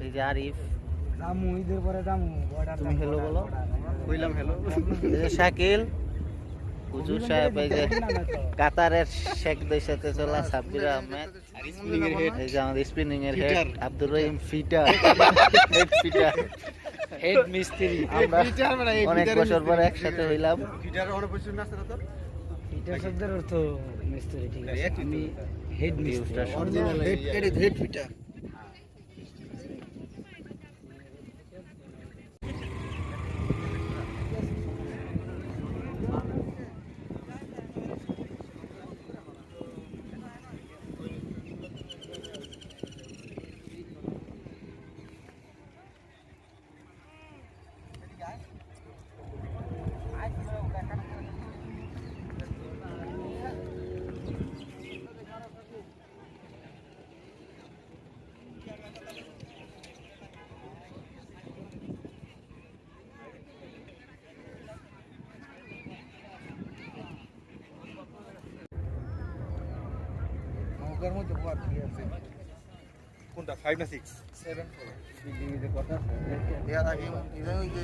এই যে আরিফ, দামু ঈদের পরে দামু তুমি hello বলো। কইলাম হ্যালো। এই যে শাকিল, হুজুর সাহেব, এই যে কাতারের শেখ দেশাতে চলা সাব্বির আহমেদ, এই যে আমাদের স্পিনিং এর head Abdur Rahim fitter, head fitter, head মিস্ত্রি। আমরা অনেক বছর পরে একসাথে হইলাম। ফিটার অনেক বছর না আছে তো? এটা শব্দের অর্থ মিস্ত্রি, ঠিক আছে। আমি হেড মিস্ত্রি, অরিজিনাল হেড ফিটার। নৌকার মধ্যে বড় কি আছে? কোনটা 5 না 6? 7 দিদিতে কথা আছে। এর আগে ইদানিং যে